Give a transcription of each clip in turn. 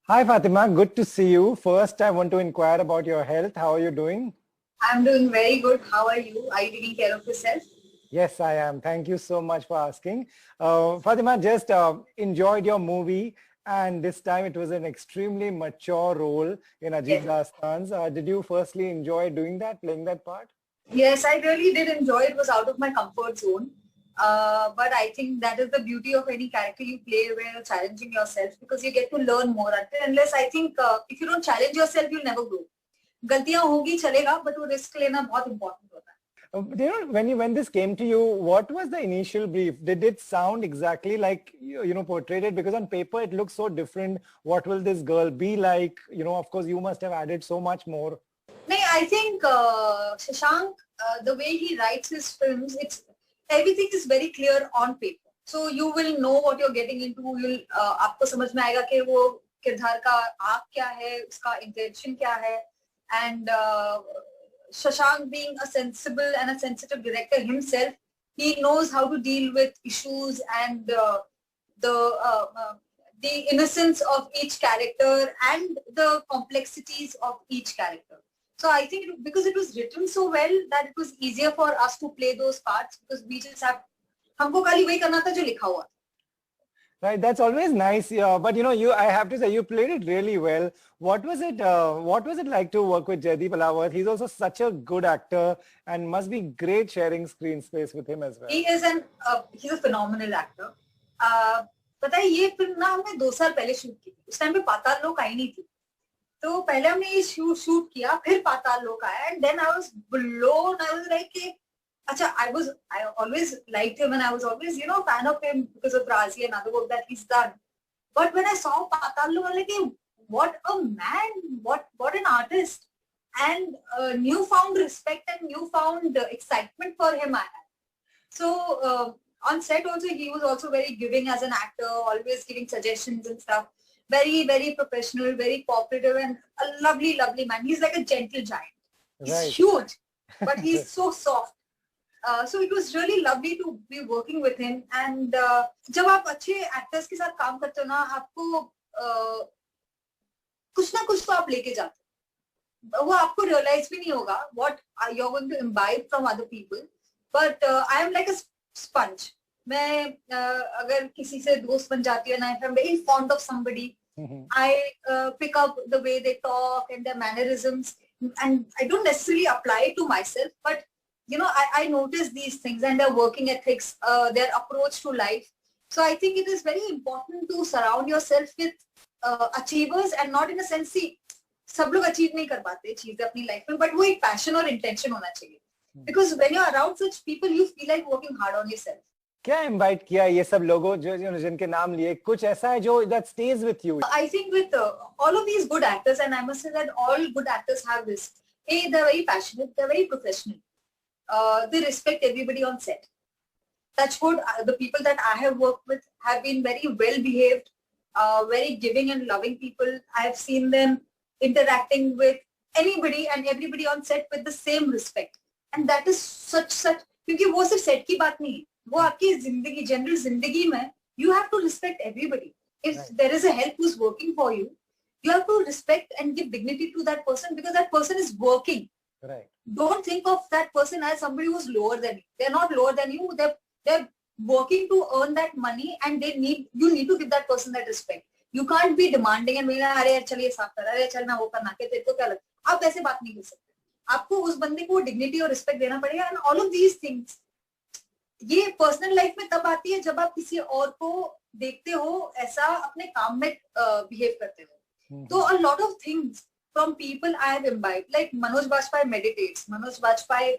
Hi Fatima, good to see you. First, I want to inquire about your health. How are you doing? I'm doing very good. How are you? Are you taking care of yourself? Yes, I am. Thank you so much for asking. Fatima, just enjoyed your movie, and this time it was an extremely mature role in Ajit Yes. Dastan's. Did you firstly enjoy doing that, playing that part? Yes, I really did enjoy it. It was out of my comfort zone. But I think that is the beauty of any character you play where you're challenging yourself because you get to learn more. Until unless I think if you don't challenge yourself, you'll never grow. गलतियां होगी चलेगा but वो risk लेना बहुत important होता है. When this came to you, what was the initial brief? Did it sound exactly like portrayed it? Because on paper it looks so different. What will this girl be like? Of course, you must have added so much more. No, I think Shashank, the way he writes his films, it's everything is very clear on paper. So you will know what you're getting into. You'll आपको समझ में आएगा कि वो किरदार का arc क्या है, उसका इंटेंशन क्या है, and Shashank being a sensible and a sensitive director himself, he knows how to deal with issues and the uh, uh, the innocence of each character and the complexities of each character. So I think because it was written so well that it was easier for us to play those parts because we just have हमको खाली वही करना था जो लिखा हुआ. Right, that's always nice. Yeah, but I have to say, you played it really well. What was it? What was it like to work with Jaideep Alawat? He's also such a good actor, and must be great sharing screen space with him as well. He's a phenomenal actor. पता है ये film ना हमने 2 साल पहले shoot की. उस time पे पाताल लोक आई नहीं थी. तो पहले हमने ये शूट किया, फिर पाताल लोक आया, and then I was blown. I was like, अच्छा, I always liked him and I was always fan of him because of Razi and other work that he's done. But when I saw Patal Lok, I was like, what a man, what an artist, and newfound respect and newfound excitement for him I had. So on set also he was also very giving as an actor, always giving suggestions and stuff. Very, very professional, very cooperative, and a lovely, lovely man. He's like a gentle giant. He's huge, but he's so soft. So it was really lovely to be working with him. And जब आप अच्छे actors के साथ काम करते हो ना, आपको कुछ ना कुछ तो आप लेके जाते हो. वो आपको realize भी नहीं होगा what you're going to imbibe from other people. But I am like a sponge. मैं अगर किसी से दोस्त बन जाती हूँ, and I'm very fond of somebody, I pick up the way they talk and their mannerisms, and I don't necessarily apply it to myself, but I notice these things and their working ethics, their approach to life. So I think it is very important to surround yourself with achievers and not in a sense, see, सब लोग achieve नहीं कर पाते चीजें अपनी life में, but वो एक passion और intention होना चाहिए. Because when you're around such people, you feel like working hard on yourself. क्या इनवाइट किया ये सब लोगों जो जिनके नाम लिए, कुछ ऐसा है जो that stays with you? I think with all of these good actors, and I must say that all good actors have this. A, they're very passionate, they're very professional. They respect everybody on set. Touch wood, the people that I have worked with have been very well behaved, very giving and loving people. I have seen them interacting with anybody and everybody on set with the same respect. And that is such क्योंकि वो सिर्फ set की बात नहीं है, वो आपकी जिंदगी, जनरल जिंदगी में you have to respect everybody. If there is a help who's working for you, you have to respect and give dignity to that person because that person is working. Right. Don't think of that person as somebody who's lower than you. They're not lower than you. They're working to earn that money, and you need to give that person that respect. You can't be demanding and अरे चल ये साफ कर, अरे चल ना वो करना के तेरे को क्या लगता. आप ऐसे बात नहीं कर सकते. आपको उस बंदे को डिग्निटी और रिस्पेक्ट देना पड़ेगा. And all of these things, ये पर्सनल लाइफ में तब आती है जब आप किसी और को देखते हो ऐसा अपने काम में बिहेव करते हो. तो a lot of things from people I have imbibed, like Manoj Bajpayee meditates. Manoj Bajpayee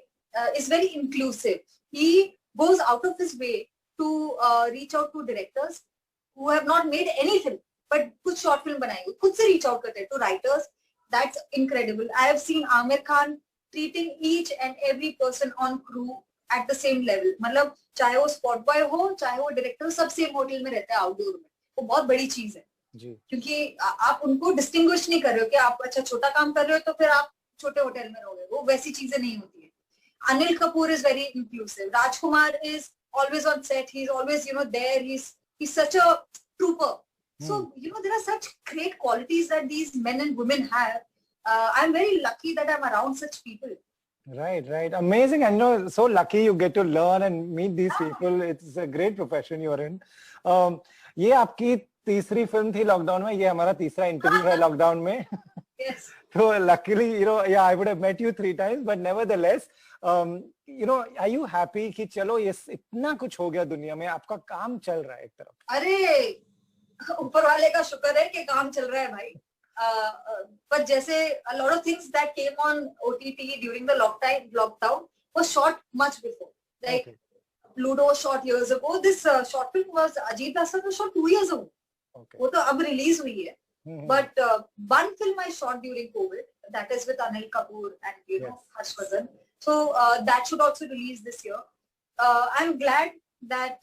is very inclusive. He goes out of his way to reach out to directors who have not made any film, but कुछ short film बनाई, खुद से reach out करते हैं to writers. That's incredible. I have seen Aamir Khan treating each and every person on crew at the same level. मतलब चाहे वो spot boy हो, चाहे वो director, सब same hotel में रहते हैं outdoor में. वो बहुत बड़ी चीज है. क्योंकि आप उनको डिस्टिंग्विश नहीं कर रहे हो कि आप अच्छा छोटा काम कर रहे हो तो फिर आप छोटे होटल में रहोगे. वो वैसी चीजें नहीं होती है. Anil Kapoor is very inclusive. Rajkumar is always on set. He is always there. He's such a trooper. So, there are such great qualities that these men and women have. I'm very lucky that I'm around such people. Right, right. Amazing. And so lucky you get to learn and meet these people. It's a great profession you're in. ये आपकी तीसरी film थी lockdown में, ये हमारा तीसरा interview है lockdown में. Yes. So luckily, yeah, I would have met you 3 times, but nevertheless, are you happy कि चलो ये इतना कुछ हो गया दुनिया में, आपका काम चल रहा है एक तरफ? अरे ऊपर वाले का शुक्र है कि काम चल रहा है भाई. But जैसे a lot of things that came on OTT during the lockdown was shot much before. Like Ludo was shot years ago. This short film was Ajit Dastan was shot 2 years ago. वो तो अब release हुई है. But one film I shot during COVID, that is with Anil Kapoor and Harshvardhan. So that should also release this year. I'm glad that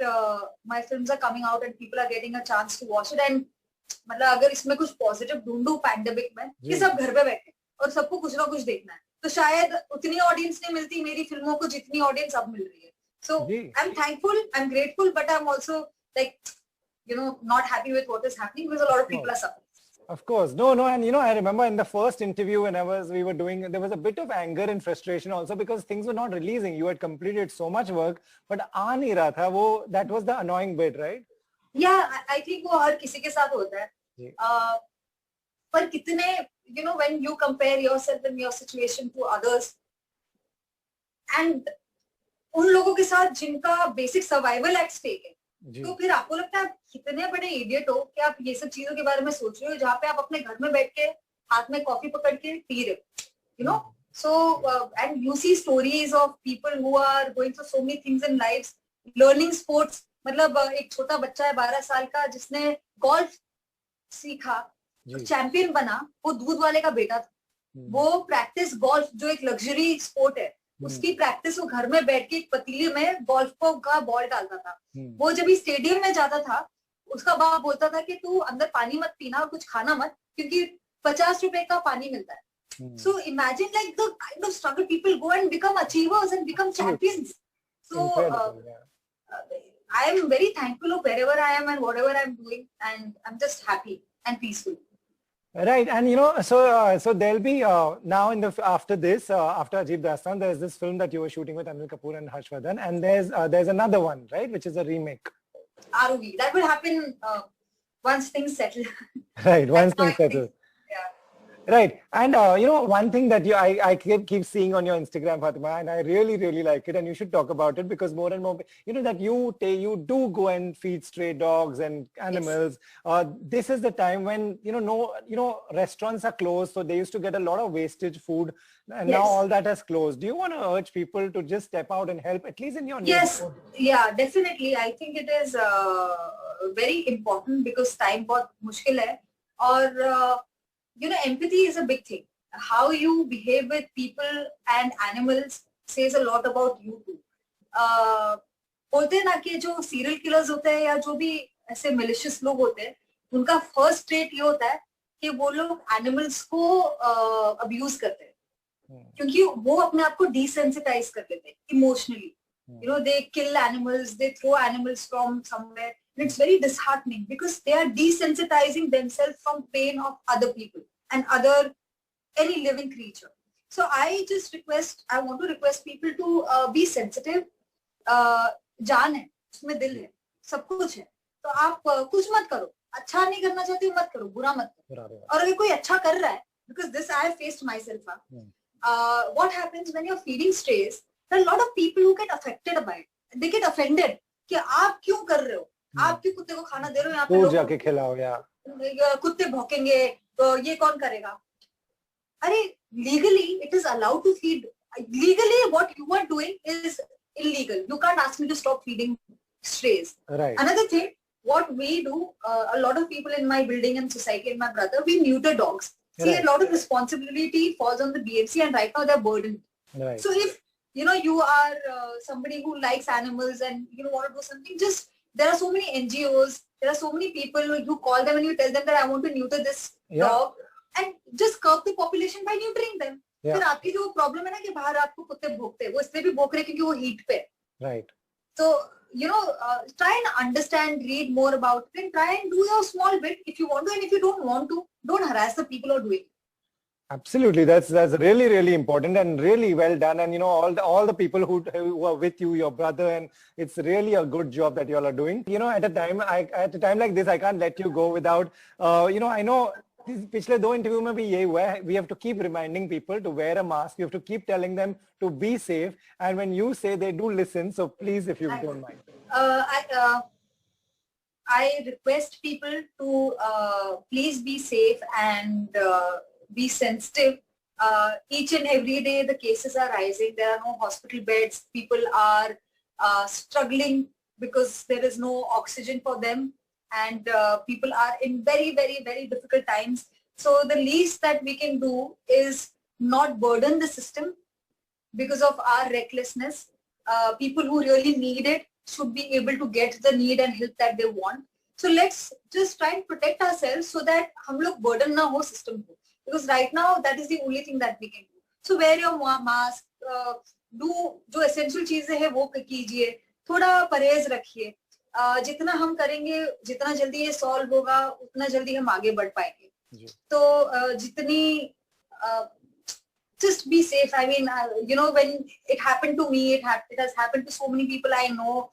my films are coming out and people are getting a chance to watch it. And मतलब अगर इसमें कुछ positive ढूंढूं pandemic में कि सब घर पे बैठे और सबको कुछ ना कुछ देखना है, तो शायद उतनी ऑडियंस नहीं मिलती मेरी फिल्मों को जितनी ऑडियंस अब मिल रही है. So I'm thankful, I'm grateful, but I'm also like, not happy with what is happening because a lot of people are suffering. Of course. No. And I remember in the first interview we were doing, there was a bit of anger and frustration also because things were not releasing. You had completed so much work, but aa nahi raha tha. That was the annoying bit, right? Yeah, I think वो हर किसी के साथ होता है. पर कितने, when you compare yourself and your situation to others, and उन लोगों के साथ जिनका basic survival at stake है, तो फिर आपको लगता है कितने बड़े इडियट हो कि आप ये सब चीजों के बारे में सोच रहे हो जहाँ पे आप अपने घर में बैठ के हाथ में कॉफी पकड़ के पी रहे हो. So and you see stories of people who are going through so many things in lives, learning sports. मतलब एक छोटा बच्चा है 12 साल का जिसने गोल्फ सीखा, चैंपियन बना, वो दूध वाले का बेटा था. वो प्रैक्टिस गोल्फ जो एक लग्जरी स्पोर्ट है, उसकी प्रैक्टिस वो घर में बैठ के एक पतीले में गोल्फ का बॉल डालता था. वो जब भी स्टेडियम में जाता था, उसका बाप बोलता था कि तू अंदर पानी मत पीना और कुछ खाना मत, क्योंकि 50 रुपए का पानी मिलता है. So imagine like the kind of struggle people go and become achievers and become champions. So I am very thankful of wherever I am and whatever I'm doing, and I'm just happy and peaceful. Right, and so there'll be now after Ajit Dastan, there's this film that you were shooting with Anil Kapoor and Harshvardhan, and there's another one, right, which is a remake. ROV. That will happen once things settle. Right, once things settle. Right. And, one thing that I keep seeing on your Instagram, Fatima, and I really, really like it, and you should talk about it because more and more, that you do go and feed stray dogs and animals. Yes. This is the time when, restaurants are closed. So they used to get a lot of wastage food, and now all that has closed. Do you want to urge people to just step out and help, at least in your neighborhood? Yeah, definitely. I think it is very important because time बहुत मुश्किल है. और empathy is a big thing. How you behave with people and animals says a lot about you too. बोलते हैं ना कि जो serial killers होते हैं या जो भी ऐसे malicious लोग होते हैं, उनका first trait ये होता है कि वो लोग animals को abuse करते हैं, क्योंकि वो अपने आप को desensitize कर लेते हैं emotionally. They kill animals, they throw animals from somewhere. And it's very disheartening because they are desensitizing themselves from pain of other people and any living creature. So I want to request people to be sensitive. जान है, उसमें दिल है, सब कुछ है. तो आप कुछ मत करो. अच्छा नहीं करना चाहते हो मत करो, बुरा मत करो. और अगर कोई अच्छा कर रहा है, because this I have faced myself. What happens when you're feeding strays? There are a lot of people who get affected by it. They get offended कि आप क्यों कर रहे हो? आप क्यों कुत्ते को खाना दे रहे हो? यहाँ पे जाके खिलाओ यार. कुत्ते भौंकेंगे तो ये कौन करेगा? अरे legally it is allowed to feed. Legally what you are doing is illegal. You can't ask me to stop feeding strays. Right. Another thing, what we do, a lot of people in my building and society and my brother, we neuter dogs. See, a lot of responsibility falls on the BMC, and right now they're burdened. Right. So if you are somebody who likes animals and you want to do something, there are so many NGOs, there are so many people who call them and you tell them that I want to neuter this dog, and just curb the population by neutering them. फिर आपकी जो problem है ना कि बाहर आपको कुत्ते भोंकते हैं, वो इसलिए भी भोंक रहे क्योंकि वो हीट पे. Right. So try and understand, read more about it, and try and do your small bit if you want to, and if you don't want to, don't harass the people who are doing it. Absolutely, that's really, really important and really well done. And all the people who are with you, your brother, and it's really a good job that you all are doing. At a time like this, I can't let you go without I know पिछले 2 interview में भी यही हुआ है. We have to keep reminding people to wear a mask. You have to keep telling them to be safe. And when you say, they do listen. So please, if you don't mind. I request people to please be safe and be sensitive. Each and every day the cases are rising. There are no hospital beds. People are struggling because there is no oxygen for them. And people are in very, very, very difficult times. So the least that we can do is not burden the system because of our recklessness. People who really need it should be able to get the need and help that they want. So let's just try and protect ourselves so that hum log burden na ho system ko. Because right now that is the only thing that we can do. So wear your mask, do जो essential चीजें हैं वो कीजिए, थोड़ा परहेज रखिए. जितना हम करेंगे, जितना जल्दी ये सॉल्व होगा, उतना जल्दी हम आगे बढ़ पाएंगे. तो जितनी just be safe. I mean, when it happened to me, it has happened to so many people I know.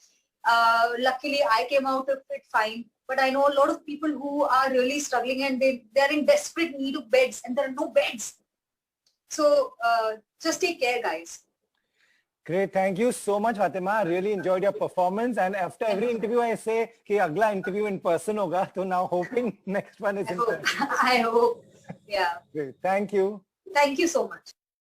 Luckily, I came out of it fine. But I know a lot of people who are really struggling and they're in desperate need of beds and there are no beds. So just take care, guys. Great. Thank you so much, Fatima. I really enjoyed your performance. And after every interview, I say कि अगला interview in person होगा. So now hoping next one is in person. I hope. Yeah. Great. Thank you. Thank you so much.